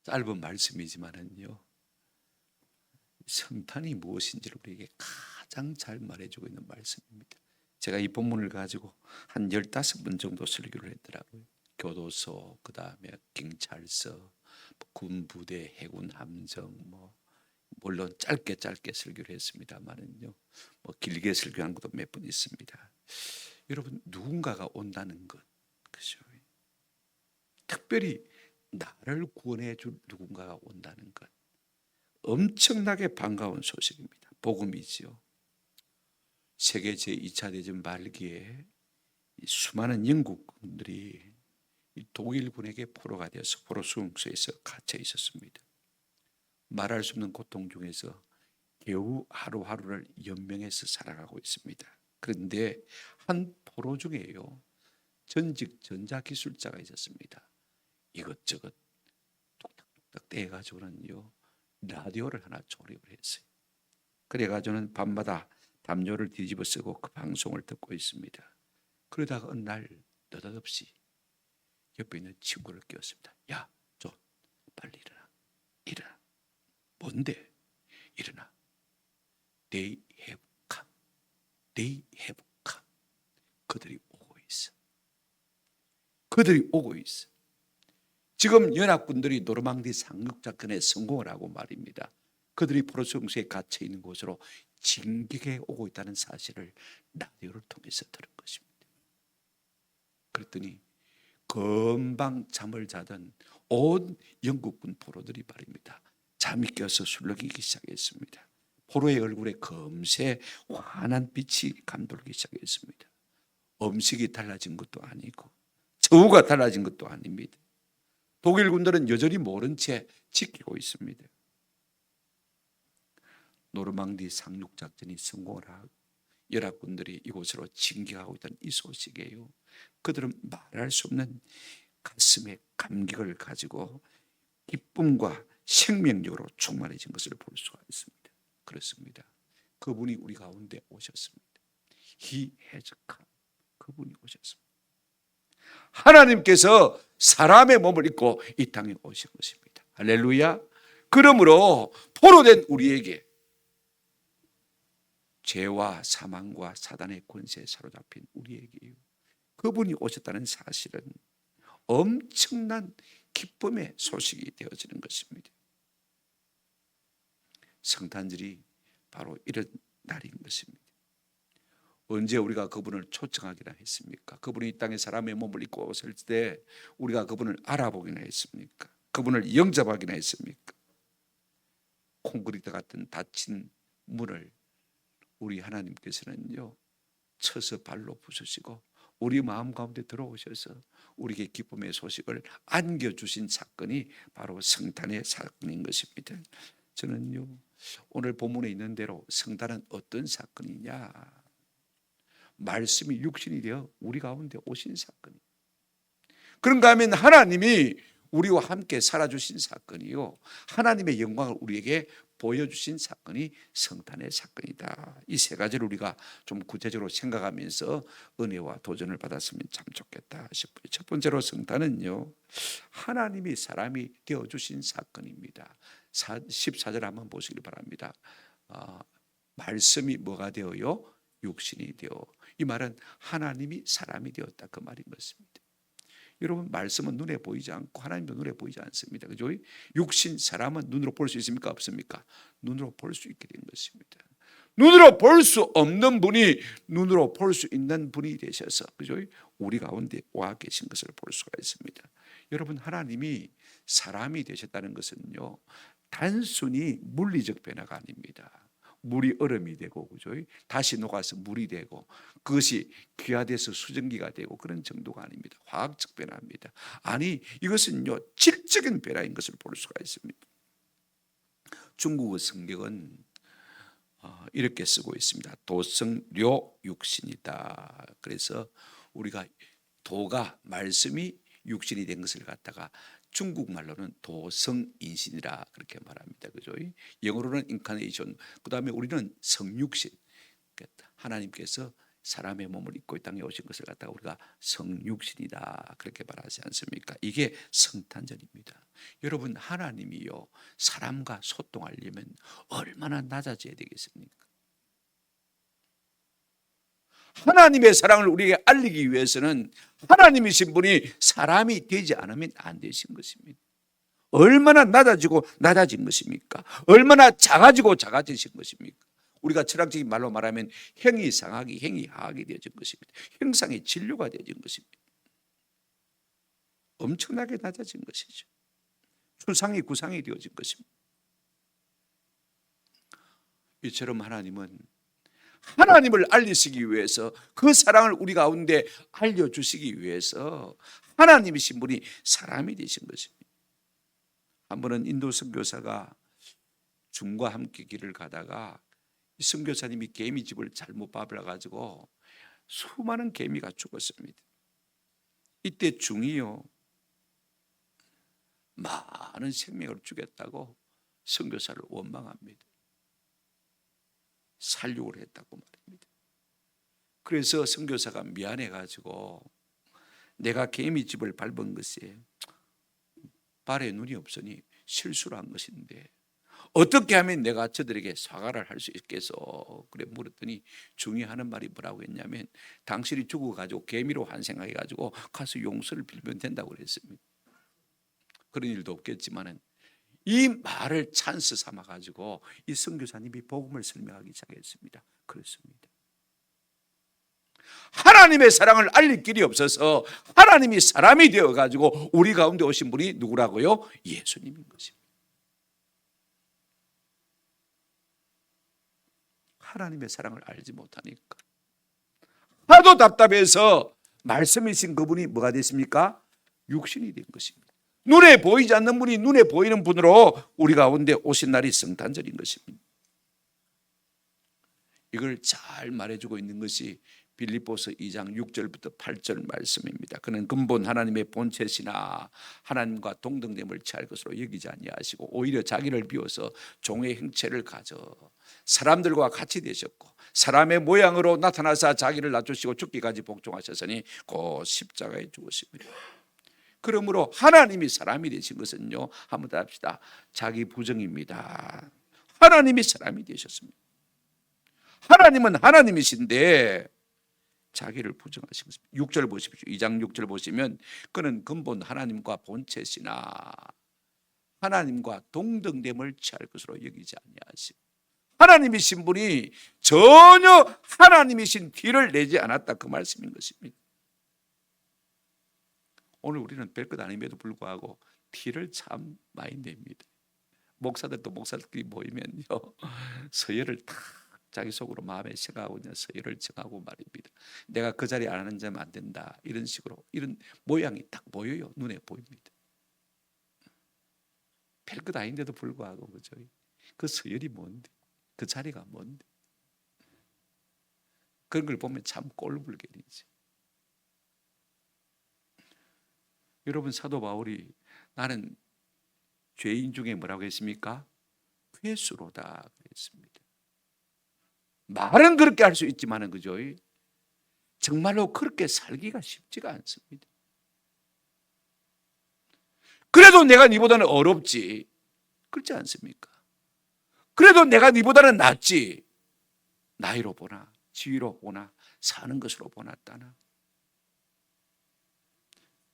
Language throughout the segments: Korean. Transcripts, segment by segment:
짧은 말씀이지만은요, 성탄이 무엇인지를 우리에게 가장 잘 말해주고 있는 말씀입니다. 제가 이 본문을 가지고 한 15번 정도 설교를 했더라고요. 교도소, 그 다음에 경찰서, 군부대, 해군 함정, 물론 짧게 설교를 했습니다만은요, 길게 설교한 것도 몇 번 있습니다. 여러분, 누군가가 온다는 것, 그죠? 특별히 나를 구원해 줄 누군가가 온다는 것, 엄청나게 반가운 소식입니다. 복음이지요. 세계 제2차 대전 말기에 수많은 영국군들이 독일군에게 포로가 되어서 포로 수용소에서 갇혀 있었습니다. 말할 수 없는 고통 중에서 겨우 하루하루를 연명해서 살아가고 있습니다. 그런데 한 포로 중에요, 전직 전자기술자가 있었습니다. 이것저것 뚝딱뚝딱 떼가지고는요, 라디오를 하나 조립을 했어요. 그래가지고는 밤마다 담요를 뒤집어 쓰고 그 방송을 듣고 있습니다. 그러다가 어느 날 느닷없이 옆에 있는 친구를 깨웠습니다. 야, 좀 빨리 일어나. 뭔데? 일어나. They have come. They have come. 그들이 오고 있어. 지금 연합군들이 노르망디 상륙작전에 성공을 하고 말입니다. 그들이 포로수용소에 갇혀 있는 곳으로 진격해 오고 있다는 사실을 라디오를 통해서 들은 것입니다. 그랬더니 금방 잠을 자던 온 영국군 포로들이 말입니다, 잠이 깨어서 술렁이기 시작했습니다. 포로의 얼굴에 금세 환한 빛이 감돌기 시작했습니다. 음식이 달라진 것도 아니고 저우가 달라진 것도 아닙니다. 독일 군들은 여전히 모른 채 지키고 있습니다. 노르망디 상륙작전이 성공을 하고 연합군들이 이곳으로 진격하고 있다는 이 소식이에요. 그들은 말할 수 없는 가슴의 감격을 가지고 기쁨과 생명력으로 충만해진 것을 볼 수가 있습니다. 그렇습니다. 그분이 우리 가운데 오셨습니다. He has come. 그분이 오셨습니다. 하나님께서 사람의 몸을 입고 이 땅에 오신 것입니다. 할렐루야. 그러므로 포로된 우리에게 죄와 사망과 사단의 권세에 사로잡힌 우리에게 그분이 오셨다는 사실은 엄청난 기쁨의 소식이 되어지는 것입니다. 성탄절이 바로 이런 날인 것입니다. 언제 우리가 그분을 초청하기나 했습니까? 그분이 이 땅에 사람의 몸을 입고 오실 때 우리가 그분을 알아보기나 했습니까? 그분을 영접하기나 했습니까? 콘크리트 같은 닫힌 문을 우리 하나님께서는요, 쳐서 발로 부수시고 우리 마음 가운데 들어오셔서 우리에게 기쁨의 소식을 안겨주신 사건이 바로 성탄의 사건인 것입니다. 저는요, 오늘 본문에 있는 대로 성탄은 어떤 사건이냐, 말씀이 육신이 되어 우리 가운데 오신 사건이에요. 그런가 하면 하나님이 우리와 함께 살아주신 사건이요, 하나님의 영광을 우리에게 보여주신 사건이 성탄의 사건이다. 이 세 가지를 우리가 좀 구체적으로 생각하면서 은혜와 도전을 받았으면 참 좋겠다 싶어요. 첫 번째로 성탄은요, 하나님이 사람이 되어주신 사건입니다. 14절 한번 보시기 바랍니다. 말씀이 뭐가 되어요? 육신이 되어. 이 말은 하나님이 사람이 되었다, 그 말인 것입니다. 여러분, 말씀은 눈에 보이지 않고 하나님도 눈에 보이지 않습니다. 그죠? 육신 사람은 눈으로 볼 수 있습니까? 없습니까? 눈으로 볼 수 있게 된 것입니다. 눈으로 볼 수 없는 분이 눈으로 볼 수 있는 분이 되셔서, 그죠? 우리 가운데 와 계신 것을 볼 수가 있습니다. 여러분, 하나님이 사람이 되셨다는 것은요, 단순히 물리적 변화가 아닙니다. 물이 얼음이 되고, 그죠? 다시 녹아서 물이 되고, 그것이 귀화돼서 수증기가 되고, 그런 정도가 아닙니다. 화학적 변화입니다. 아니, 이것은요, 질적인 변화인 것을 볼 수가 있습니다. 중국어 성경은 이렇게 쓰고 있습니다. 도성료 육신이다. 그래서 우리가 도가 말씀이 육신이 된 것을 갖다가 중국말로는 도성인신이라 그렇게 말합니다. 그죠? 영어로는 인카네이션. 그다음에 우리는 성육신. 하나님께서 사람의 몸을 입고 이 땅에 오신 것을 갖다가 우리가 성육신이다 그렇게 말하지 않습니까? 이게 성탄절입니다. 여러분, 하나님이요 사람과 소통하려면 얼마나 낮아져야 되겠습니까? 하나님의 사랑을 우리에게 알리기 위해서는 하나님이신 분이 사람이 되지 않으면 안 되신 것입니다. 얼마나 낮아진 것입니까? 얼마나 작아지고 작아지신 것입니까? 우리가 철학적인 말로 말하면 행위 상학이 행위 하학이 되어진 것입니다. 형상의 진료가 되어진 것입니다. 엄청나게 낮아진 것이죠. 추상이 구상이 되어진 것입니다. 이처럼 하나님은 하나님을 알리시기 위해서 그 사랑을 우리 가운데 알려주시기 위해서 하나님이신 분이 사람이 되신 것입니다. 한 번은 인도 선교사가 중과 함께 길을 가다가 이 선교사님이 개미집을 잘못 밟아가지고 수많은 개미가 죽었습니다. 이때 중이요 많은 생명을 죽였다고 선교사를 원망합니다. 살육을 했다고 말합니다. 그래서 선교사가 미안해가지고 내가 개미집을 밟은 것에 발에 눈이 없으니 실수를 한 것인데 어떻게 하면 내가 저들에게 사과를 할 수 있겠어? 그래 물었더니 중이 하는 말이 뭐라고 했냐면 당신이 죽어가지고 개미로 환생해가지고 가서 용서를 빌면 된다고 그랬습니다. 그런 일도 없겠지만은 이 말을 찬스 삼아가지고 이 선교사님이 복음을 설명하기 시작했습니다. 그렇습니다. 하나님의 사랑을 알릴 길이 없어서 하나님이 사람이 되어가지고 우리 가운데 오신 분이 누구라고요? 예수님인 것입니다. 하나님의 사랑을 알지 못하니까 하도 답답해서 말씀이신 그분이 뭐가 됐습니까? 육신이 된 것입니다. 눈에 보이지 않는 분이 눈에 보이는 분으로 우리 가운데 오신 날이 성탄절인 것입니다. 이걸 잘 말해주고 있는 것이 빌립보서 2장 6절부터 8절 말씀입니다. 그는 근본 하나님의 본체시나 하나님과 동등됨을 취할 것으로 여기지 아니하시고 오히려 자기를 비워서 종의 형체를 가져 사람들과 같이 되셨고 사람의 모양으로 나타나사 자기를 낮추시고 죽기까지 복종하셨으니 곧 십자가에 죽으십니다. 그러므로 하나님이 사람이 되신 것은요, 한번 더 합시다. 자기 부정입니다. 하나님이 사람이 되셨습니다. 하나님은 하나님이신데 자기를 부정하신 것입니다. 6절 보십시오. 2장 6절 보시면 그는 근본 하나님과 본체시나 하나님과 동등됨을 취할 것으로 여기지 아니하시고 하나님이신 분이 전혀 하나님이신 티를 내지 않았다 그 말씀인 것입니다. 오늘 우리는 별것 아님에도 불구하고 티를 참 많이 냅니다. 목사들도 목사들끼리 모이면요 서열을 탁 자기 속으로 마음에 생각하고 있는 서열을 정하고 말입니다. 내가 그 자리에 안 앉으면 안 된다 이런 식으로 이런 모양이 딱 보여요. 눈에 보입니다. 별것 아닌데도 불구하고 그죠? 그 서열이 뭔데? 그 자리가 뭔데? 그런 걸 보면 참 꼴불견이지. 여러분 사도 바울이 나는 죄인 중에 뭐라고 했습니까? 괴수로다 그랬습니다. 말은 그렇게 할 수 있지만은 그죠? 정말로 그렇게 살기가 쉽지가 않습니다. 그래도 내가 네보다는 어렵지. 그렇지 않습니까? 그래도 내가 네보다는 낫지. 나이로 보나 지위로 보나 사는 것으로 보나 따나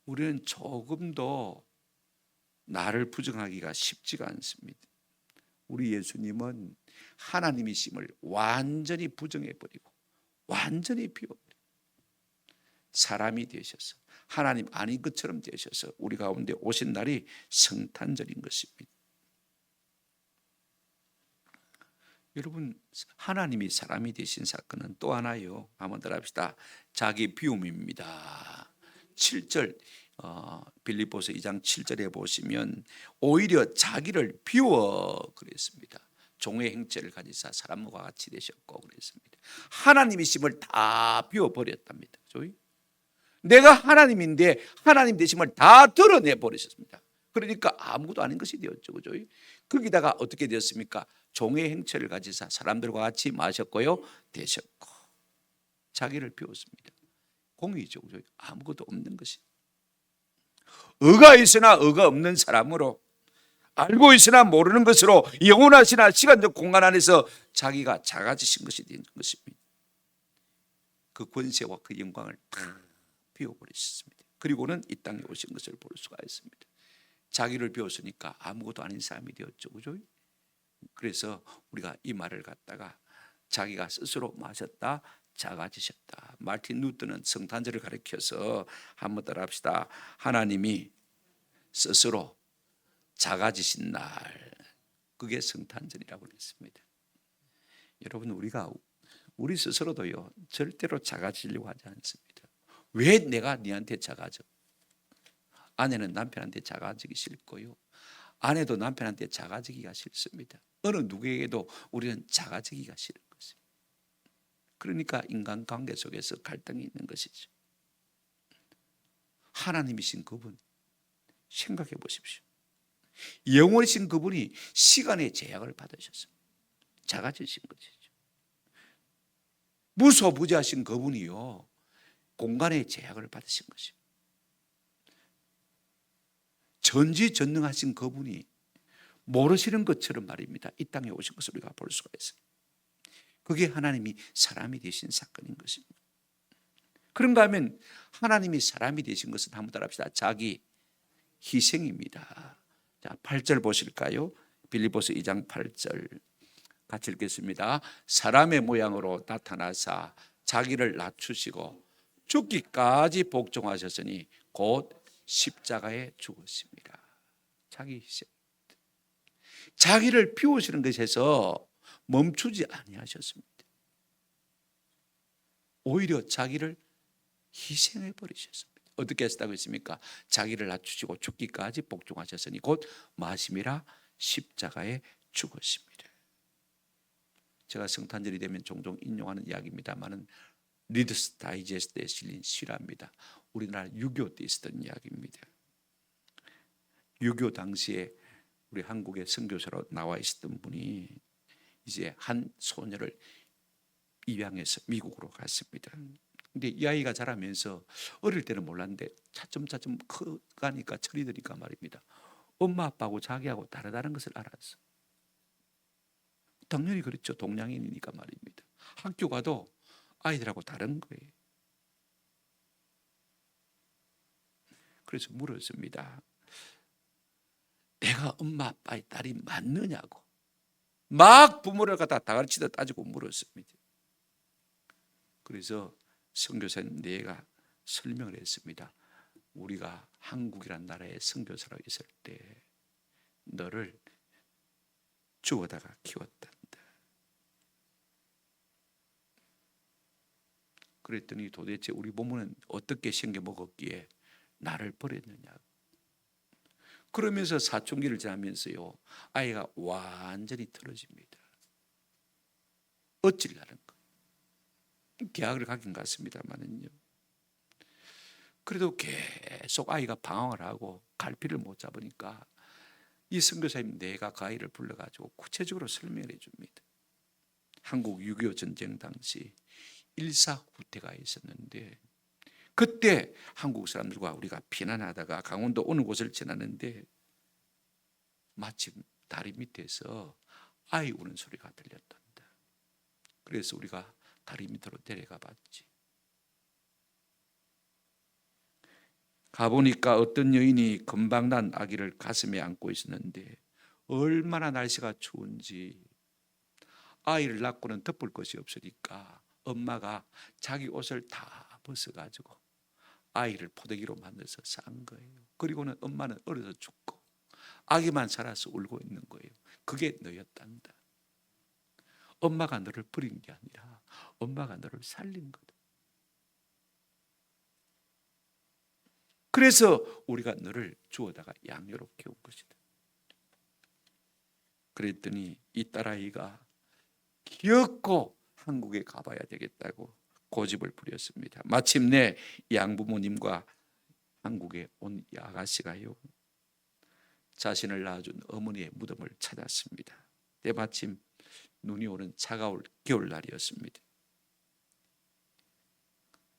우리는 조금도 나를 부정하기가 쉽지가 않습니다. 우리 예수님은 하나님이심을 완전히 부정해버리고 완전히 비워버리고 사람이 되셔서 하나님 아닌 것처럼 되셔서 우리 가운데 오신 날이 성탄절인 것입니다. 여러분 하나님이 사람이 되신 사건은 또 하나요. 한번 더 합시다. 자기 비움입니다. 7절 빌립보서 2장 7절에 보시면 오히려 자기를 비워 그랬습니다. 종의 형체를 가지사 사람과 같이 되셨고 그랬습니다. 하나님이심을 다 비워버렸답니다. 내가 하나님인데 하나님 되심을 다 드러내 버리셨습니다. 그러니까 아무것도 아닌 것이 되었죠. 그죠? 거기다가 어떻게 되었습니까? 종의 형체를 가지사 사람들과 같이 마셨고요 되셨고 자기를 비웠습니다. 공의죠. 아무것도 없는 것이. 의가 있으나 의가 없는 사람으로, 알고 있으나 모르는 것으로 영원하시나 시간적 공간 안에서 자기가 작아지신 것이 되는 것입니다. 그 권세와 그 영광을 다 비워버리셨습니다. 그리고는 이 땅에 오신 것을 볼 수가 있습니다. 자기를 비웠으니까 아무것도 아닌 사람이 되었죠. 그죠? 그래서 우리가 이 말을 갖다가 자기가 스스로 마셨다, 작아지셨다. 마틴 루터는 성탄절을 가리켜서 한번 따라 합시다. 하나님이 스스로 작아지신 날, 그게 성탄절이라고 했습니다. 여러분, 우리 스스로도요 절대로 작아지려고 하지 않습니다. 왜 내가 네한테 작아져? 아내는 남편한테 작아지기 싫고요, 아내도 남편한테 작아지기가 싫습니다. 어느 누구에게도 우리는 작아지기가 싫은 것입니다. 그러니까 인간관계 속에서 갈등이 있는 것이죠. 하나님이신 그분 생각해 보십시오. 영원이신 그분이 시간의 제약을 받으셨습니다. 작아지신 것이죠. 무소부지하신 그분이요 공간의 제약을 받으신 것입니다. 전지전능하신 그분이 모르시는 것처럼 말입니다. 이 땅에 오신 것을 우리가 볼 수가 있어요. 그게 하나님이 사람이 되신 사건인 것입니다. 그런가 하면 하나님이 사람이 되신 것은 한번 따라합시다. 자기 희생입니다. 자, 8절 보실까요? 빌립보서 2장 8절 같이 읽겠습니다. 사람의 모양으로 나타나사 자기를 낮추시고 죽기까지 복종하셨으니 곧 십자가에 죽었습니다. 자기 희생. 자기를 비우시는 것에서 멈추지 아니하셨습니다. 오히려 자기를 희생해 버리셨습니다. 어떻게 하셨다고 했습니까? 자기를 낮추시고 죽기까지 복종하셨으니 곧 마심이라 십자가에 죽었습니다. 제가 성탄절이 되면 종종 인용하는 이야기입니다만은 리더스 다이제스트에 실린 실화입니다. 우리나라 6.25 때 있었던 이야기입니다. 6.25 당시에 우리 한국의 선교사로 나와 있었던 분이 이제 한 소녀를 입양해서 미국으로 갔습니다. 근데 이 아이가 자라면서 어릴 때는 몰랐는데 차츰차츰 커가니까 철이 드니까 말입니다. 엄마 아빠하고 자기하고 다르다는 것을 알았어. 당연히 그렇죠. 동양인이니까 말입니다. 학교 가도 아이들하고 다른 거예요. 그래서 물었습니다. 내가 엄마 아빠의 딸이 맞느냐고. 막 부모를 갖다 다가르치다 따지고 물었습니다. 그래서 선교사님 내가 설명을 했습니다. 우리가 한국이란 나라에 선교사로 있을 때 너를 주워다가 키웠단다. 그랬더니 도대체 우리 부모는 어떻게 생겨 먹었기에 나를 버렸느냐고. 그러면서 사춘기를 지나면서요 아이가 완전히 틀어집니다. 어찌려는 거예요. 계약을 가긴 갔습니다만은요. 그래도 계속 아이가 방황을 하고 갈피를 못 잡으니까 이 선교사님 내가 그 아이를 불러가지고 구체적으로 설명을 해줍니다. 한국 6.25 전쟁 당시 일사후퇴가 있었는데 그때 한국 사람들과 우리가 피난하다가 강원도 어느 곳을 지나는데 마침 다리 밑에서 아이 우는 소리가 들렸단다. 그래서 우리가 다리 밑으로 데려가 봤지. 가보니까 어떤 여인이 금방 난 아기를 가슴에 안고 있었는데 얼마나 날씨가 추운지 아이를 낳고는 덮을 것이 없으니까 엄마가 자기 옷을 다 벗어가지고 아이를 포대기로 만들어서 싼 거예요. 그리고는 엄마는 얼어서 죽고 아기만 살아서 울고 있는 거예요. 그게 너였단다. 엄마가 너를 버린 게 아니라 엄마가 너를 살린 거다. 그래서 우리가 너를 주워다가 양육으로 키운 것이다. 그랬더니 이 딸아이가 기어코 한국에 가봐야 되겠다고 고집을 부렸습니다. 마침내 양부모님과 한국에 온 이 아가씨가요 자신을 낳아준 어머니의 무덤을 찾았습니다. 때마침 눈이 오는 차가울 겨울날이었습니다.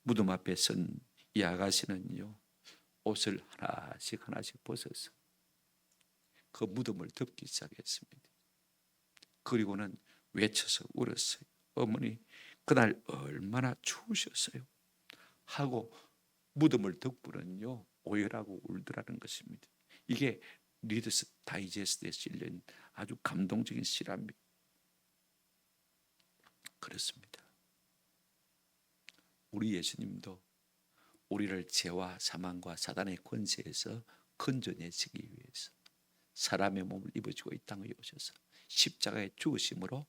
무덤 앞에 선 이 아가씨는요, 옷을 하나씩 하나씩 벗어서 그 무덤을 덮기 시작했습니다. 그리고는 외쳐서 울었어요. 어머니, 그날 얼마나 추우셨어요 하고 무덤을 덮고는요 오열하고 울더라는 것입니다. 이게 리더스 다이제스트에 실린 아주 감동적인 실화입니다. 그렇습니다. 우리 예수님도 우리를 죄와 사망과 사단의 권세에서 건져내시기 위해서 사람의 몸을 입으시고 이 땅에 오셔서 십자가의 죽으심으로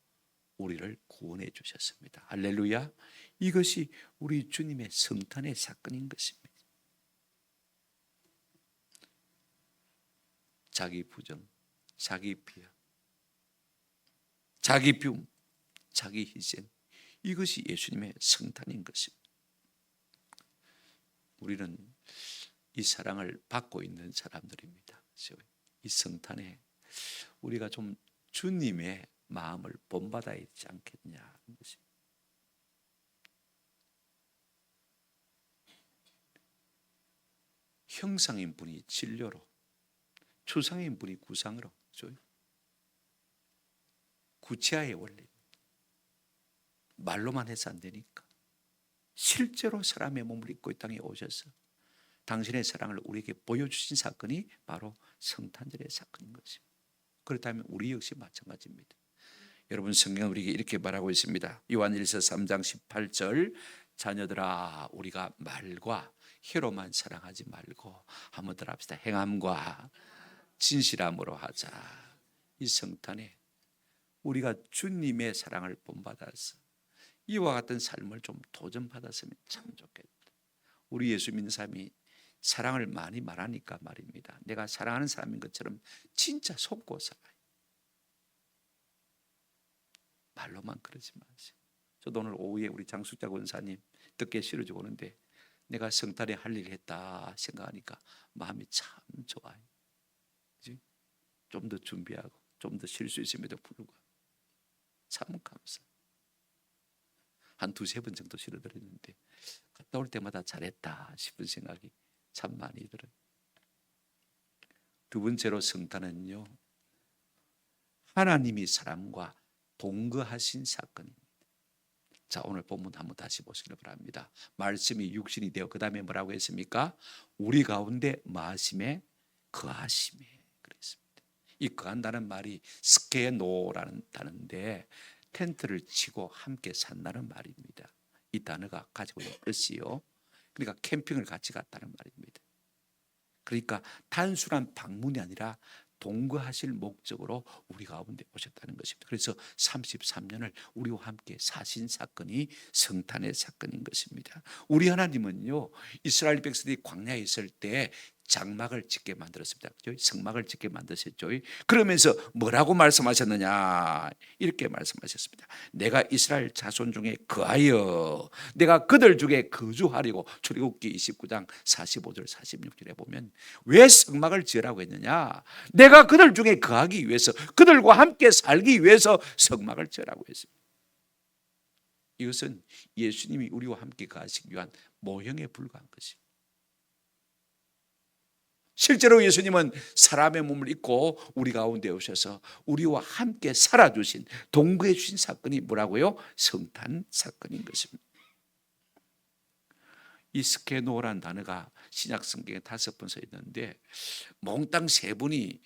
우리를 구원해 주셨습니다. 할렐루야. 이것이 우리 주님의 성탄의 사건인 것입니다. 자기 부정, 자기 비하, 자기 비움, 자기 희생, 이것이 예수님의 성탄인 것입니다. 우리는 이 사랑을 받고 있는 사람들입니다. 이 성탄에 우리가 좀 주님의 마음을 본받아야 하지 않겠냐 하는 것입니다. 형상인 분이 진료로, 추상인 분이 구상으로, 구체화의 원리. 말로만 해서 안 되니까 실제로 사람의 몸을 입고 이 땅에 오셔서 당신의 사랑을 우리에게 보여주신 사건이 바로 성탄절의 사건인 것입니다. 그렇다면 우리 역시 마찬가지입니다. 여러분, 성경은 우리에게 이렇게 말하고 있습니다. 요한일서 3장 18절, 자녀들아 우리가 말과 혀로만 사랑하지 말고 한번 더 합시다. 행함과 진실함으로 하자. 이 성탄에 우리가 주님의 사랑을 본받아서 이와 같은 삶을 좀 도전받았으면 참 좋겠다. 우리 예수 믿는 사람이 사랑을 많이 말하니까 말입니다. 내가 사랑하는 사람인 것처럼 진짜 속고 살아요. 말로만 그러지 마세요. 저도 오늘 오후에 우리 장숙자 권사님 뜻게 실어주고 오는데 내가 성탄에 할 일 했다 생각하니까 마음이 참 좋아요. 좀 더 준비하고 좀 더 쉴 수 있음에도 불구하고 참 감사해요. 한 두세 번 정도 실어드렸는데 갔다 올 때마다 잘했다 싶은 생각이 참 많이 들어요. 두 번째로 성탄은요, 하나님이 사람과 동거하신 사건입니다. 자, 오늘 본문 한번 다시 보시길 바랍니다. 말씀이 육신이 되어 그 다음에 뭐라고 했습니까? 우리 가운데 마심에 거하심에 그랬습니다. 이 거한다는 말이 스케노라는 단어인데 텐트를 치고 함께 산다는 말입니다. 이 단어가 가지고 있는 뜻이요. 그러니까 캠핑을 같이 갔다는 말입니다. 그러니까 단순한 방문이 아니라 동거하실 목적으로 우리 가운데 오셨다는 것입니다. 그래서 33년을 우리와 함께 사신 사건이 성탄의 사건인 것입니다. 우리 하나님은요, 이스라엘 백성들이 광야에 있을 때 장막을 짓게 만들었습니다. 성막을 짓게 만드셨죠. 그러면서 뭐라고 말씀하셨느냐, 이렇게 말씀하셨습니다. 내가 이스라엘 자손 중에 거하여 내가 그들 중에 거주하려고. 출애굽기 29장 45절 46절에 보면 왜 성막을 지으라고 했느냐, 내가 그들 중에 거하기 위해서, 그들과 함께 살기 위해서 성막을 지으라고 했습니다. 이것은 예수님이 우리와 함께 거하시기 위한 모형에 불과한 것입니다. 실제로 예수님은 사람의 몸을 입고 우리 가운데 오셔서 우리와 함께 살아주신, 동거해 주신 사건이 뭐라고요? 성탄 사건인 것입니다. 이 스케노라는 단어가 신약 성경에 5번 써 있는데 몽땅 3분이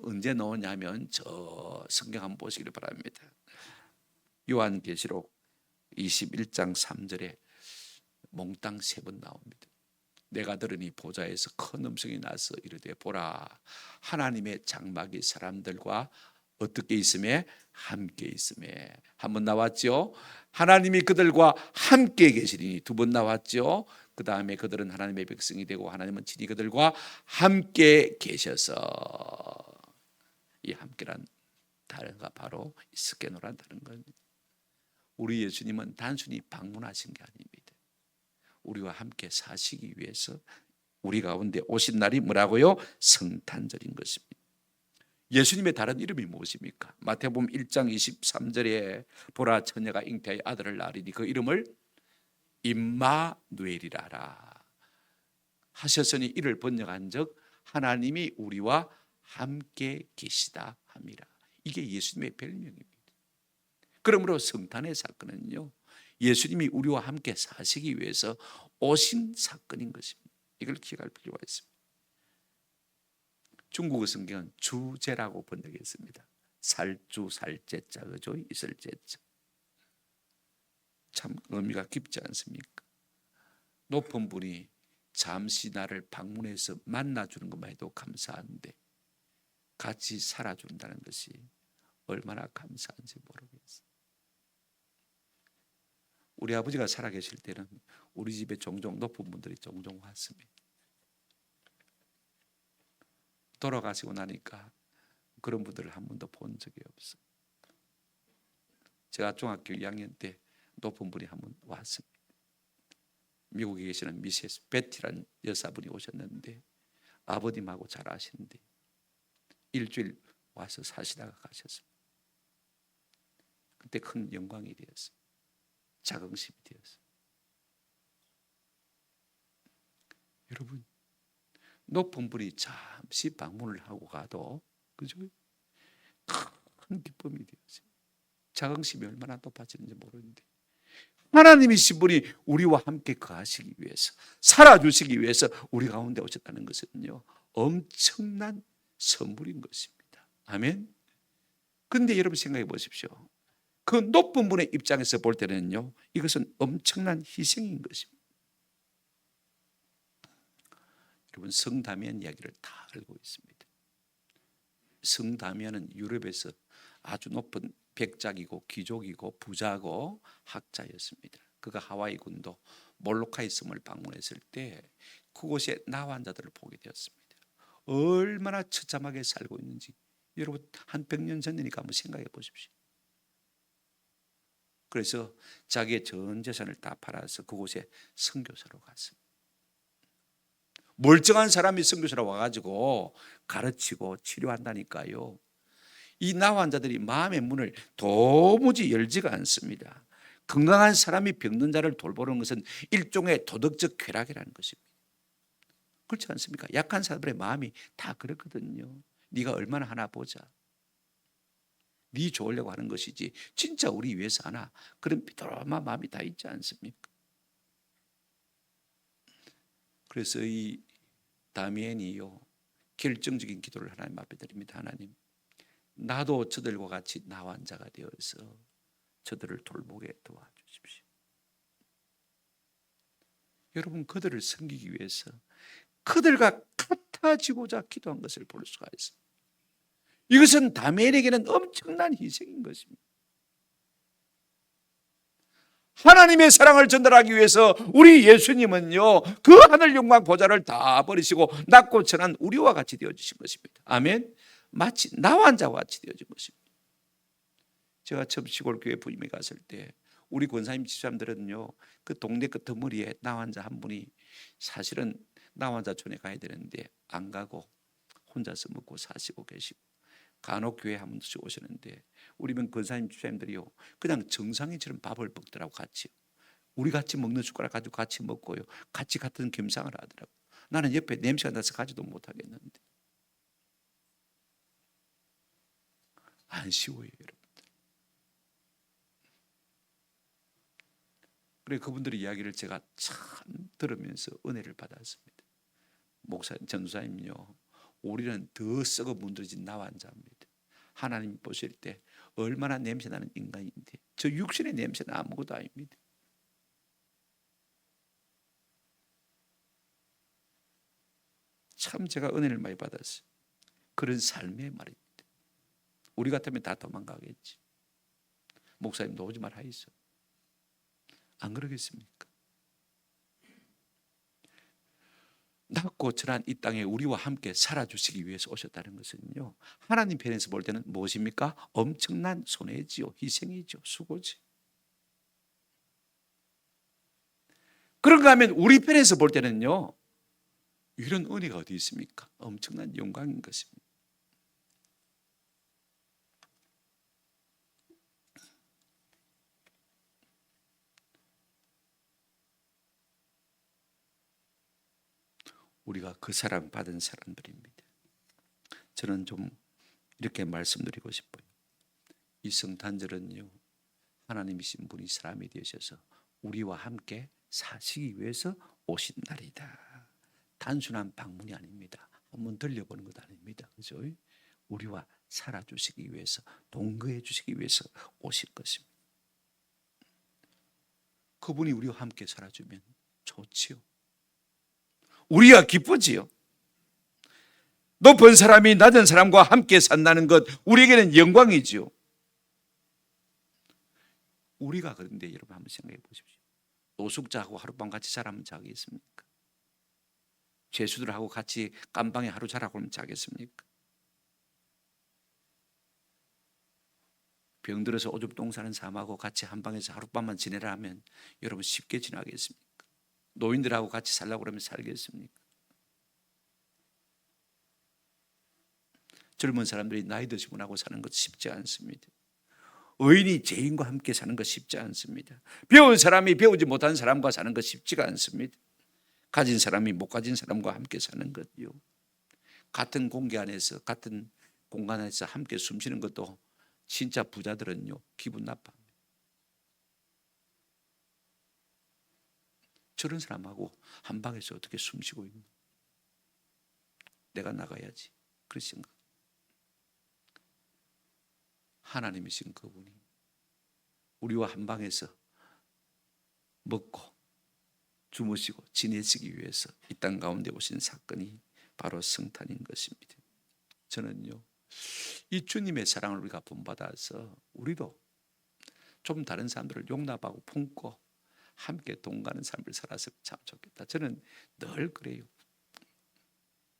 언제 나오냐면 저 성경 한번 보시기를 바랍니다. 요한계시록 21장 3절에 몽땅 3번 나옵니다. 내가 들으니 보좌에서 큰 음성이 나서 이르되 보라, 하나님의 장막이 사람들과 어떻게 있음에? 함께 있음에. 한 번 나왔죠. 하나님이 그들과 함께 계시리니 2번 나왔죠. 그 다음에 그들은 하나님의 백성이 되고 하나님은 친히 그들과 함께 계셔서. 이 함께란 단어가 바로 스케노란 다른 겁니다. 우리 예수님은 단순히 방문하신 게 아닙니다. 우리와 함께 사시기 위해서 우리 가운데 오신 날이 뭐라고요? 성탄절인 것입니다. 예수님의 다른 이름이 무엇입니까? 마태복음 1장 23절에 보라, 처녀가 잉태하여 아들을 낳으리니 그 이름을 임마누엘이라라 하셨으니 이를 번역한 적 하나님이 우리와 함께 계시다 함이라. 이게 예수님의 별명입니다. 그러므로 성탄의 사건은요, 예수님이 우리와 함께 사시기 위해서 오신 사건인 것입니다. 이걸 기억할 필요가 있습니다. 중국어 성경은 주제라고 번역했습니다. 살주 살제자, 그죠? 있을 제자. 참 의미가 깊지 않습니까? 높은 분이 잠시 나를 방문해서 만나주는 것만 해도 감사한데 같이 살아준다는 것이 얼마나 감사한지 모르겠어요. 우리 아버지가 살아계실 때는 우리 집에 종종 높은 분들이 종종 왔습니다. 돌아가시고 나니까 그런 분들을 한 번도 본 적이 없어요. 제가 중학교 2학년 때 높은 분이 한 번 왔습니다. 미국에 계시는 미세스 베티라는 여사분이 오셨는데 아버님하고 잘 아시는데 일주일 와서 사시다가 가셨습니다. 그때 큰 영광이 되었어요. 자긍심이 되었어요. 여러분, 높은 분이 잠시 방문을 하고 가도 그죠? 큰 기쁨이 되었어요. 자긍심이 얼마나 높아지는지 모르는데 하나님이신 분이 우리와 함께 거하시기 위해서, 살아주시기 위해서 우리 가운데 오셨다는 것은요, 엄청난 선물인 것입니다. 아멘. 그런데 여러분 생각해 보십시오. 그 높은 분의 입장에서 볼 때는요, 이것은 엄청난 희생인 것입니다. 여러분, 성다미안 이야기를 다 알고 있습니다. 성다미안은 유럽에서 아주 높은 백작이고 귀족이고 부자고 학자였습니다. 그가 하와이 군도 몰로카이 섬을 방문했을 때 그곳에 나환자들을 보게 되었습니다. 얼마나 처참하게 살고 있는지 여러분 한 100년 전이니까 한번 생각해 보십시오. 그래서 자기의 전 재산을 다 팔아서 그곳에 선교사로 갔습니다. 멀쩡한 사람이 선교사로 와가지고 가르치고 치료한다니까요. 이 나환자들이 마음의 문을 도무지 열지가 않습니다. 건강한 사람이 병든 자를 돌보는 것은 일종의 도덕적 쾌락이라는 것입니다. 그렇지 않습니까? 약한 사람들의 마음이 다 그렇거든요. 네가 얼마나 하나 보자. 네 좋으려고 하는 것이지 진짜 우리 위해서 하나 그런 비뚤어만 마음이 다 있지 않습니까? 그래서 이 다미엔이요 결정적인 기도를 하나님 앞에 드립니다. 하나님, 나도 저들과 같이 나환자가 되어서 저들을 돌보게 도와주십시오. 여러분, 그들을 섬기기 위해서 그들과 같아지고자 기도한 것을 볼 수가 있습니다. 이것은 다미엘에게는 엄청난 희생인 것입니다. 하나님의 사랑을 전달하기 위해서 우리 예수님은요 그 하늘 영광 보좌를 다 버리시고 낮고 천한 우리와 같이 되어주신 것입니다. 아멘. 마치 나환자와 같이 되어진 것입니다. 제가 처음 시골 교회 부임에 갔을 때 우리 권사님 집사람들은요 그 동네 끝머리에 나환자 한 분이 사실은 나환자촌에 가야 되는데 안 가고 혼자서 먹고 사시고 계시고 간혹 교회 한 번씩 오시는데 우리 권사님 집사님들이요 그냥 정상인처럼 밥을 먹더라고. 같이 우리 같이 먹는 숟가락 가지고 같이 먹고요 같이 같은 겸상을 하더라고. 나는 옆에 냄새가 나서 가지도 못하겠는데 안 쉬워요 여러분들. 그래 그분들의 이야기를 제가 참 들으면서 은혜를 받았습니다. 목사님 전도사님요 우리는 더 썩어 문드러진 나환자입니다. 하나님 보실 때 얼마나 냄새나는 인간인데 저 육신의 냄새는 아무것도 아닙니다. 참 제가 은혜를 많이 받았어요. 그런 삶의 말입니다. 우리 같으면 다 도망가겠지. 목사님도 오지 말아 있어. 안 그러겠습니까? 낮고 천한 이 땅에 우리와 함께 살아주시기 위해서 오셨다는 것은요 하나님 편에서 볼 때는 무엇입니까? 엄청난 손해지요, 희생이죠, 수고지. 그런가 하면 우리 편에서 볼 때는요 이런 은혜가 어디 있습니까? 엄청난 영광인 것입니다. 우리가 그 사랑 받은 사람들입니다. 저는 좀 이렇게 말씀드리고 싶어요. 이 성탄절은요, 하나님이신 분이 사람이 되셔서 우리와 함께 사시기 위해서 오신 날이다. 단순한 방문이 아닙니다. 한번 들려보는 것 아닙니다. 그죠? 우리와 살아주시기 위해서, 동거해 주시기 위해서 오신 것입니다. 그분이 우리와 함께 살아주면 좋지요. 우리가 기쁘지요. 높은 사람이 낮은 사람과 함께 산다는 것, 우리에게는 영광이지요. 우리가 그런데 여러분 한번 생각해 보십시오. 노숙자하고 하룻밤 같이 자라면 자겠습니까? 죄수들하고 같이 깜방에 하루 자라고 하면 자겠습니까? 병들어서 오줌똥 싸는 사람하고 같이 한 방에서 하룻밤만 지내라 하면 여러분 쉽게 지나겠습니까? 노인들하고 같이 살라고 그러면 살겠습니까? 젊은 사람들이 나이 드신 분하고 사는 것 쉽지 않습니다. 의인이 죄인과 함께 사는 것 쉽지 않습니다. 배운 사람이 배우지 못한 사람과 사는 것 쉽지가 않습니다. 가진 사람이 못 가진 사람과 함께 사는 것요. 같은 공기 안에서, 같은 공간 안에서 함께 숨 쉬는 것도 진짜 부자들은요, 기분 나빠합니다. 저런 사람하고 한 방에서 어떻게 숨 쉬고 있나? 내가 나가야지. 그런 생각. 하나님이신 그분이 우리와 한 방에서 먹고 주무시고 지내시기 위해서 이 땅 가운데 오신 사건이 바로 성탄인 것입니다. 저는요, 이 주님의 사랑을 우리가 본받아서 우리도 좀 다른 사람들을 용납하고 품고 함께 동가는 삶을 살아서 참 좋겠다. 저는 늘 그래요.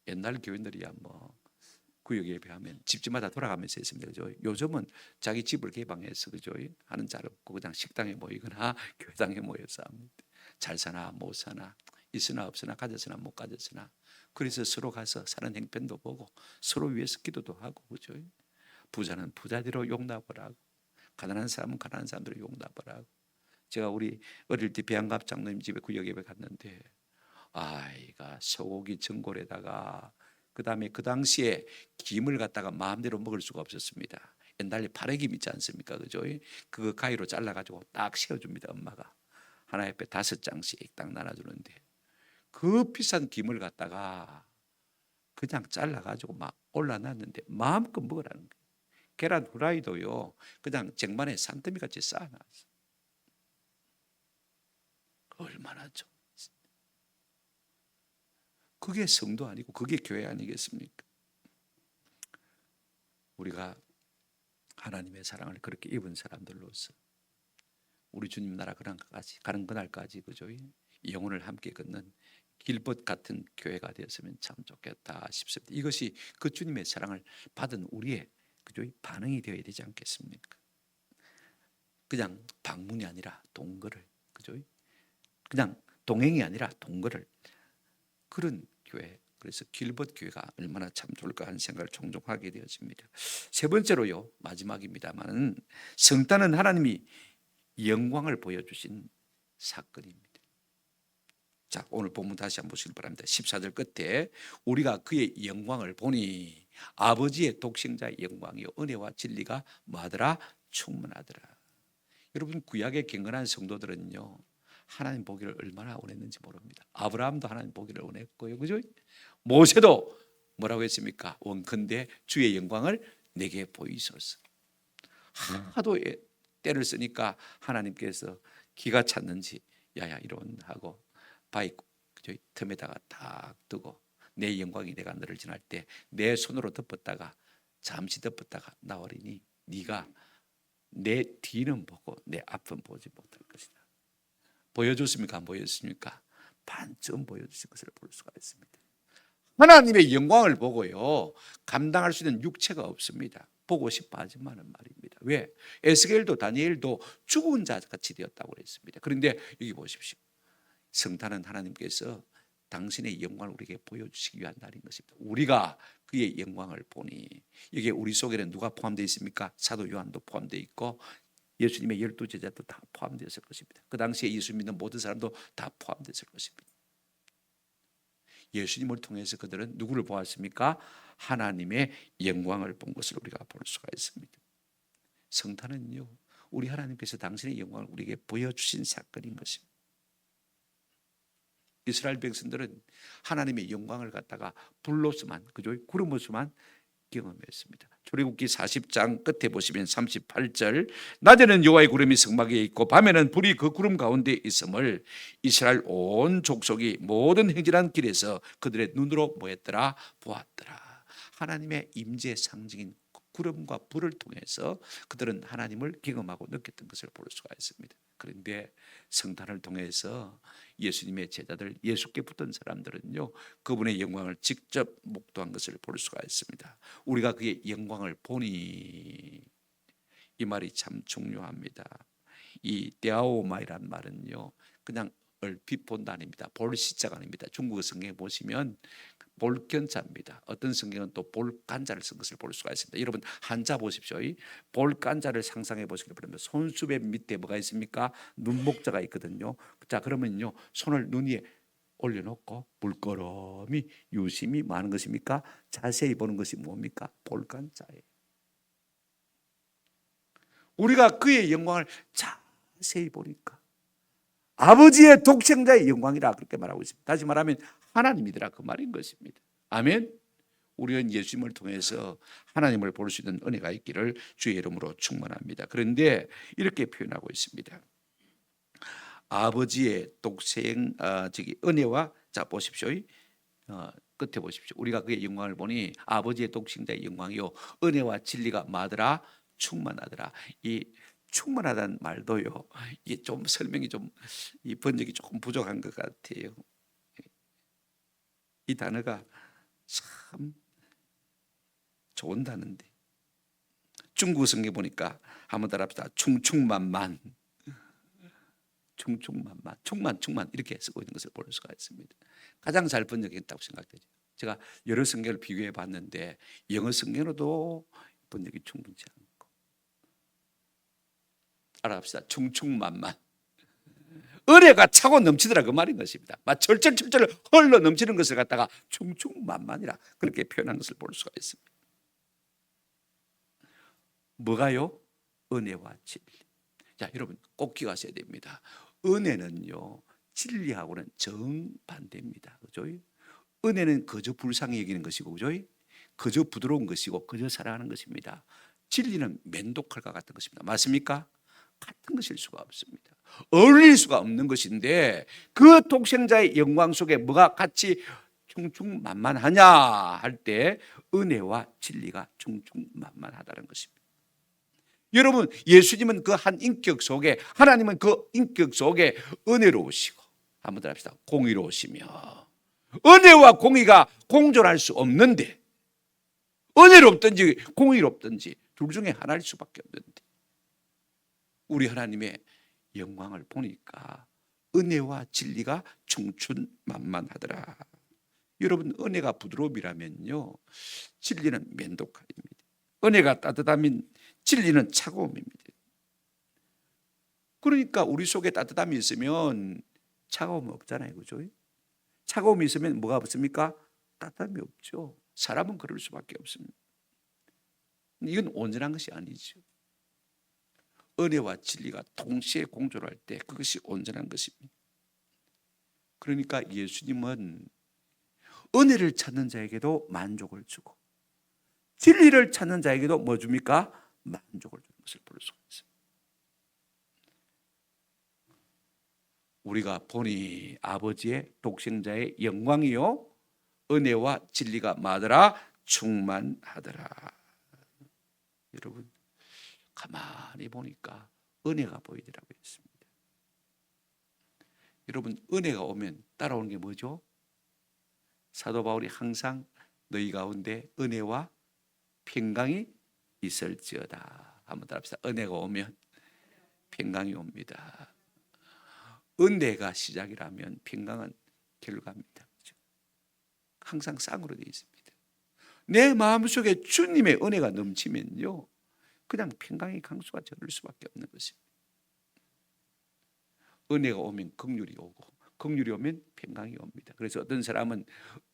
옛날 교인들이야 뭐 구역 예배하면 집집마다 돌아가면서 했습니다. 그죠? 요즘은 자기 집을 개방해서 그죠? 하는 자 없고 그냥 식당에 모이거나 교회당에 모여서 합니다. 잘 사나 못 사나, 있으나 없으나, 가졌으나 못 가졌으나, 그래서 서로 가서 사는 행편도 보고 서로 위해서 기도도 하고 그죠? 부자는 부자대로 용납을 하고 가난한 사람은 가난한 사람대로 용납을 하고. 제가 우리 어릴 때 배양갑 장로님 집에 구역 예배 갔는데 아이가 소고기 전골에다가 그다음에 그 당시에 김을 갖다가 마음대로 먹을 수가 없었습니다. 옛날에 바래김 있지 않습니까? 그죠? 그거 가위로 잘라가지고 딱 세워줍니다. 엄마가 하나 옆에 5장씩 딱 나눠주는데 그 비싼 김을 갖다가 그냥 잘라가지고 막 올라놨는데 마음껏 먹으라는 거예요. 계란 후라이도요 그냥 쟁반에 산더미같이 쌓아놨어요. 얼마나 좋. 그게 성도 아니고 그게 교회 아니겠습니까? 우리가 하나님의 사랑을 그렇게 입은 사람들로서 우리 주님 나라 가는 그날까지 그죠? 영혼을 함께 걷는 길벗 같은 교회가 되었으면 참 좋겠다 싶습니다. 이것이 그 주님의 사랑을 받은 우리의 그죠? 반응이 되어야 되지 않겠습니까? 그냥 방문이 아니라 동거를 그죠? 그냥 동행이 아니라 동거를 그런 교회. 그래서 길벗 교회가 얼마나 참 좋을까 하는 생각을 종종 하게 되어집니다. 세 번째로요, 마지막입니다만 성탄은 하나님이 영광을 보여주신 사건입니다. 자, 오늘 본문 다시 한번 보시길 바랍니다. 14절 끝에 우리가 그의 영광을 보니 아버지의 독생자의 영광이요 은혜와 진리가 뭐하더라? 충만하더라. 여러분 구약의 경건한 성도들은요 하나님 보기를 얼마나 원했는지 모릅니다. 아브라함도 하나님 보기를 원했고요, 그죠? 모세도 뭐라고 했습니까? 원컨대 주의 영광을 내게 보이소서. 하도 때를 쓰니까 하나님께서 기가 찼는지 야야 이런 하고 바위 그죠? 틈에다가 딱 두고 내 영광이 내가 너를 지날 때 내 손으로 덮었다가 잠시 덮었다가 나오리니 네가 내 뒤는 보고 내 앞은 보지 못할 것이다. 보여줬습니까? 안 보여줬습니까? 반쯤 보여주신 것을 볼 수가 있습니다. 하나님의 영광을 보고요 감당할 수 있는 육체가 없습니다. 보고 싶어 하지만은 말입니다. 왜? 에스겔도 다니엘도 죽은 자같이 되었다고 했습니다. 그런데 여기 보십시오. 성탄은 하나님께서 당신의 영광을 우리에게 보여주시기 위한 날인 것입니다. 우리가 그의 영광을 보니 이게 우리 속에는 누가 포함되어 있습니까? 사도 요한도 포함되어 있고 예수님의 12제자도 다 포함되었을 것입니다. 그 당시에 예수 믿는 모든 사람도 다 포함되었을 것입니다. 예수님을 통해서 그들은 누구를 보았습니까? 하나님의 영광을 본 것을 우리가 볼 수가 있습니다. 성탄은요, 우리 하나님께서 당신의 영광을 우리에게 보여주신 사건인 것입니다. 이스라엘 백성들은 하나님의 영광을 갖다가 불로서만, 그죠? 구름으로만 경험했습니다. 출애굽기 40장 끝에 보시면 38절, 낮에는 여호와의 구름이 성막에 있고 밤에는 불이 그 구름 가운데 있음을 이스라엘 온 족속이 모든 행진한 길에서 그들의 눈으로 뭐했더라? 보았더라. 하나님의 임재 상징인 구름과 불을 통해서 그들은 하나님을 경험하고 느꼈던 것을 볼 수가 있습니다. 그런데 성탄을 통해서 예수님의 제자들, 예수께 붙던 사람들은요, 그분의 영광을 직접 목도한 것을 볼 수가 있습니다. 우리가 그의 영광을 보니, 이 말이 참 중요합니다. 이 데아오마이란 말은요, 그냥 얼핏 본다 아닙니다. 볼 시자가 아닙니다. 중국어 성경에 보시면 볼견자입니다. 어떤 성경은 또 볼간자를 쓴 것을 볼 수가 있습니다. 여러분 한자 보십시오. 이 볼간자를 상상해 보시기 바랍니다. 손수배 밑에 뭐가 있습니까? 눈목자가 있거든요. 자, 그러면요, 손을 눈 위에 올려놓고 물끄러미 유심히 뭐 하는 것입니까? 자세히 보는 것이 뭡니까? 볼간자예요. 우리가 그의 영광을 자세히 보니까 아버지의 독생자의 영광이라 그렇게 말하고 있습니다. 다시 말하면 하나님이더라, 그 말인 것입니다. 아멘. 우리는 예수님을 통해서 하나님을 볼 수 있는 은혜가 있기를 주의 이름으로 축원합니다. 그런데 이렇게 표현하고 있습니다. 아버지의 독생 은혜와, 자 보십시오. 끝에 보십시오. 우리가 그의 영광을 보니 아버지의 독생자의 영광이요 은혜와 진리가 마더라? 충만하더라. 이 충만하다는 말도요, 이게 좀 설명이 이 번역이 조금 부족한 것 같아요. 이 단어가 참 좋은 단어인데 중국 성경 보니까 한번 따라합시다. 충충만만, 충충만만, 충만 이렇게 쓰고 있는 것을 볼 수가 있습니다. 가장 잘 번역했다고 생각되죠. 제가 여러 성경을 비교해 봤는데 영어 성경으로도 번역이 충분치 않고, 알아봅시다. 충충만만, 은혜가 차고 넘치더라, 그 말인 것입니다. 막 철철철철 흘러 넘치는 것을 갖다가 충충만만이라 그렇게 표현한 것을 볼 수가 있습니다. 뭐가요? 은혜와 진리. 자, 여러분 꼭 기억하셔야 됩니다. 은혜는요, 진리하고는 정반대입니다. 그죠? 은혜는 그저 불쌍히 여기는 것이고, 그죠? 그저 부드러운 것이고, 그저 사랑하는 것입니다. 진리는 맹독할과 같은 것입니다. 맞습니까? 같은 것일 수가 없습니다. 어울릴 수가 없는 것인데, 그 독생자의 영광 속에 뭐가 같이 충충만만하냐 할 때 은혜와 진리가 충충만만하다는 것입니다. 여러분, 예수님은 그 한 인격 속에, 하나님은 그 인격 속에 은혜로우시고, 한번 더 합시다, 공의로우시며, 은혜와 공의가 공존할 수 없는데, 은혜롭든지 공의롭든지 둘 중에 하나일 수밖에 없는데, 우리 하나님의 영광을 보니까 은혜와 진리가 충충만만하더라. 여러분, 은혜가 부드러움이라면요, 진리는 면독함입니다. 은혜가 따뜻함인 진리는 차가움입니다. 그러니까 우리 속에 따뜻함이 있으면 차가움이 없잖아요, 그죠? 차가움이 있으면 뭐가 없습니까? 따뜻함이 없죠. 사람은 그럴 수밖에 없습니다. 이건 온전한 것이 아니죠. 은혜와 진리가 동시에 공존할 때 그것이 온전한 것입니다. 그러니까 예수님은 은혜를 찾는 자에게도 만족을 주고, 진리를 찾는 자에게도 뭐 줍니까? 만족을 주는 것을 볼 수가 있습니다. 우리가 보니 아버지의 독생자의 영광이요 은혜와 진리가 마더라? 충만하더라. 여러분, 가만히 보니까 은혜가 보이더라고요. 있습니다. 여러분, 은혜가 오면 따라오는 게 뭐죠? 사도 바울이 항상 너희 가운데 은혜와 평강이 있을지어다. 한번 따라합시다. 은혜가 오면 평강이 옵니다. 은혜가 시작이라면 평강은 결과입니다. 항상 쌍으로 되어 있습니다. 내 마음속에 주님의 은혜가 넘치면요, 그냥 평강의 강수가 저를 수밖에 없는 것입니다. 은혜가 오면 긍휼이 오고, 긍휼이 오면 평강이 옵니다. 그래서 어떤 사람은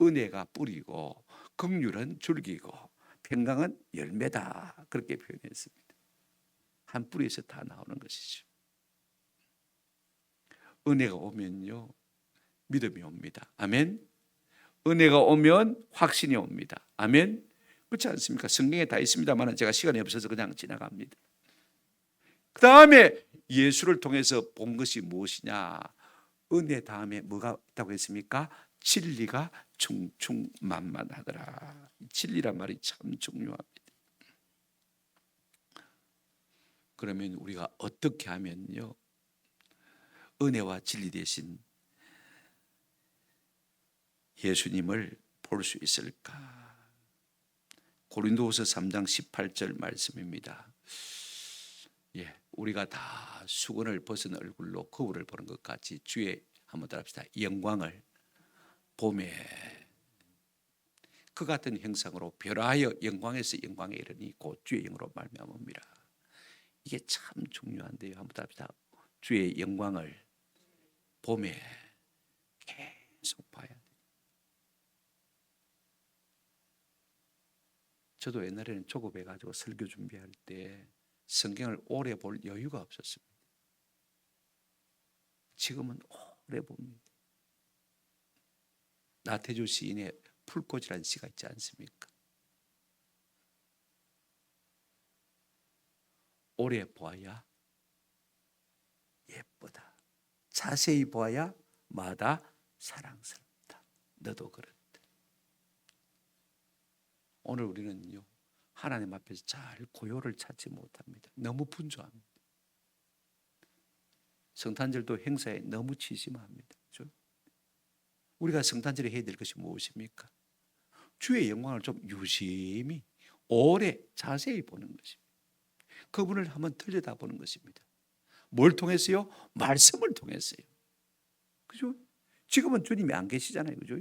은혜가 뿌리고 긍휼은 줄기고 평강은 열매다 그렇게 표현했습니다. 한 뿌리에서 다 나오는 것이죠. 은혜가 오면요 믿음이 옵니다. 아멘. 은혜가 오면 확신이 옵니다. 아멘. 그렇지 않습니까? 성경에 다 있습니다만 제가 시간이 없어서 그냥 지나갑니다. 그 다음에 예수를 통해서 본 것이 무엇이냐? 은혜 다음에 뭐가 있다고 했습니까? 진리가 충충만만하더라. 진리란 말이 참 중요합니다. 그러면 우리가 어떻게 하면요 은혜와 진리 대신 예수님을 볼 수 있을까? 고린도후서 3장 18절 말씀입니다. 우리가 다 수건을 벗은 얼굴로 거울을 보는 것 같이 주의 한번 따라합시다. 영광을 보매 그 같은 형상으로 변화하여 영광에서 영광에 이르니 곧 주의 영으로 말미암음이라. 이게 참 중요한데요. 한번 따라합시다. 주의 영광을 보매 계속 봐야 돼요. 저도 옛날에는 조급해가지고 설교 준비할 때 성경을 오래 볼 여유가 없었습니다. 지금은 오래 봅니다. 나태주 시인의 풀꽃이라는 시가 있지 않습니까? 오래 보아야 예쁘다. 자세히 보아야 마다 사랑스럽다. 너도 그렇다. 오늘 우리는요 하나님 앞에서 잘 고요를 찾지 못합니다. 너무 분주합니다. 성탄절도 행사에 너무 치심합니다. 그렇죠? 우리가 성탄절에 해야 될 것이 무엇입니까? 주의 영광을 좀 유심히 오래 자세히 보는 것입니다. 그분을 한번 들여다보는 것입니다. 뭘 통해서요? 말씀을 통해서요. 그죠? 지금은 주님이 안 계시잖아요. 그죠?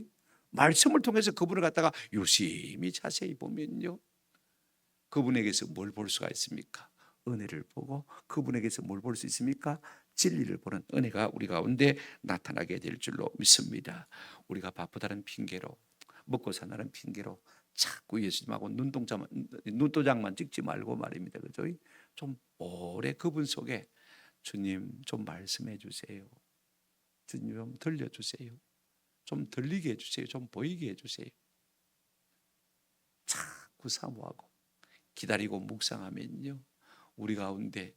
말씀을 통해서 그분을 갖다가 유심히 자세히 보면요. 그분에게서 뭘 볼 수가 있습니까? 은혜를 보고 그분에게서 뭘 볼 수 있습니까? 진리를 보는 은혜가 우리 가운데 나타나게 될 줄로 믿습니다. 우리가 바쁘다는 핑계로 먹고 사나는 핑계로 자꾸 예수님하고 눈도장만 찍지 말고 말입니다. 그죠? 좀 오래 그분 속에 주님 좀 말씀해 주세요. 주님 좀 들려주세요. 좀 들리게 해주세요. 좀 보이게 해주세요. 자꾸 사모하고 기다리고 묵상하면요 우리 가운데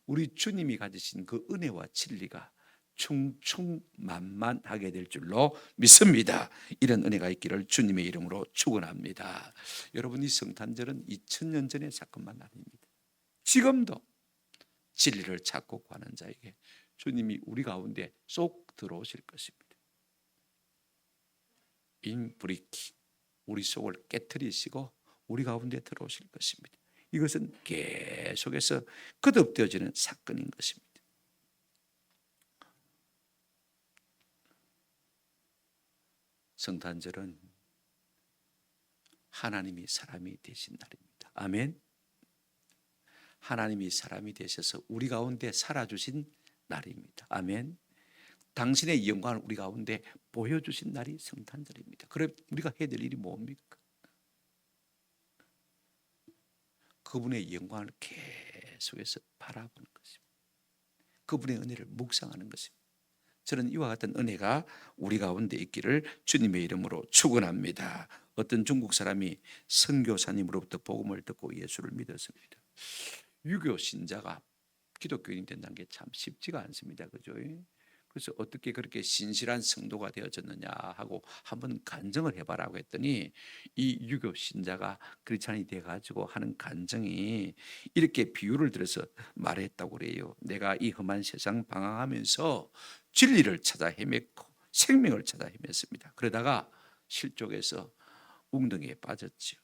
우리 주님이 가지신 그 은혜와 진리가 충충만만하게 될 줄로 믿습니다. 이런 은혜가 있기를 주님의 이름으로 축원합니다. 여러분, 이 성탄절은 2000년 전의 사건만 아닙니다. 지금도 진리를 찾고 구하는 자에게 주님이 우리 가운데 쏙 들어오실 것입니다. 인브리키 우리 속을 깨트리시고 우리 가운데 들어오실 것입니다. 이것은 계속해서 거듭되어지는 사건인 것입니다. 성탄절은 하나님이 사람이 되신 날입니다. 아멘. 하나님이 사람이 되셔서 우리 가운데 살아주신 날입니다. 아멘. 당신의 영광을 우리 가운데 보여주신 날이 성탄절입니다. 그럼 우리가 해야 될 일이 뭡니까? 그분의 영광을 계속해서 바라보는 것입니다. 그분의 은혜를 묵상하는 것입니다. 저는 이와 같은 은혜가 우리 가운데 있기를 주님의 이름으로 축원합니다. 어떤 중국 사람이 선교사님으로부터 복음을 듣고 예수를 믿었습니다. 유교 신자가 기독교인이 된다는 게 참 쉽지가 않습니다. 그죠? 그래서 어떻게 그렇게 신실한 성도가 되어졌느냐 하고 한번 간증을 해봐라고 했더니 이 유교 신자가 크리스찬이 돼가지고 하는 간증이 이렇게 비유를 들어서 말했다고 그래요. 내가 이 험한 세상 방황하면서 진리를 찾아 헤맸고 생명을 찾아 헤맸습니다. 그러다가 실족해서 웅덩이에 빠졌죠.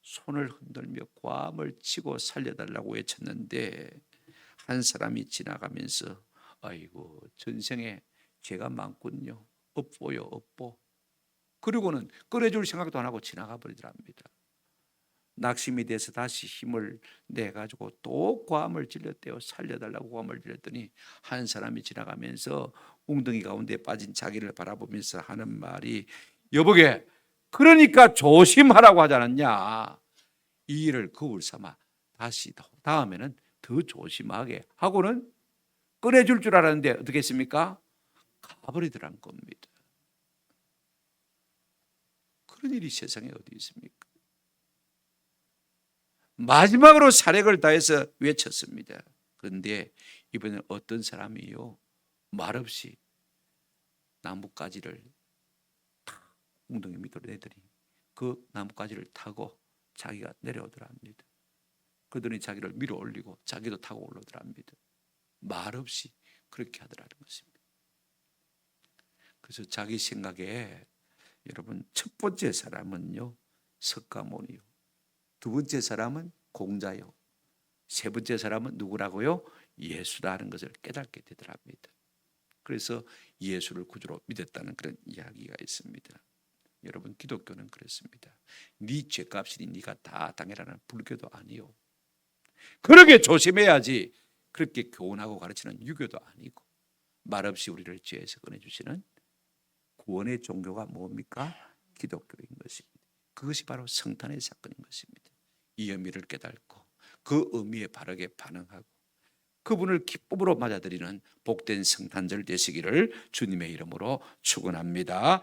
손을 흔들며 고함을 치고 살려달라고 외쳤는데 한 사람이 지나가면서 아이고 전생에 죄가 많군요. 업보요 업보. 그리고는 꺼내줄 생각도 안 하고 지나가 버리더랍니다. 낙심이 돼서 다시 힘을 내 가지고 또 고함을 질렀대요. 살려달라고 고함을 질렀더니 한 사람이 지나가면서 웅덩이 가운데 빠진 자기를 바라보면서 하는 말이, 여보게, 그러니까 조심하라고 하지 않았냐. 이 일을 거울 삼아 다시 다음에는 더 조심하게 하고는 꺼내줄 줄 알았는데 어떻게 했습니까? 가버리더란 겁니다. 그런 일이 세상에 어디 있습니까? 마지막으로 사력을 다해서 외쳤습니다. 그런데 이번엔 어떤 사람이요, 말없이 나뭇가지를 웅덩이 밑으로 내더니 그 나뭇가지를 타고 자기가 내려오더랍니다. 그러더니 자기를 밀어 올리고 자기도 타고 올라오더랍니다. 말없이 그렇게 하더라는 것입니다. 그래서 자기 생각에 여러분, 첫 번째 사람은요 석가모니요, 두 번째 사람은 공자요, 세 번째 사람은 누구라고요? 예수다 하는 것을 깨닫게 되더랍니다. 그래서 예수를 구주로 믿었다는 그런 이야기가 있습니다. 여러분, 기독교는 그렇습니다. 네 죄값이니 네가 다 당해라는 불교도 아니요, 그러게 조심해야지 그렇게 교훈하고 가르치는 유교도 아니고, 말없이 우리를 죄에서 꺼내주시는 구원의 종교가 뭡니까? 기독교인 것입니다. 그것이 바로 성탄의 사건인 것입니다. 이 의미를 깨닫고 그 의미에 바르게 반응하고 그분을 기쁨으로 맞아들이는 복된 성탄절 되시기를 주님의 이름으로 축원합니다.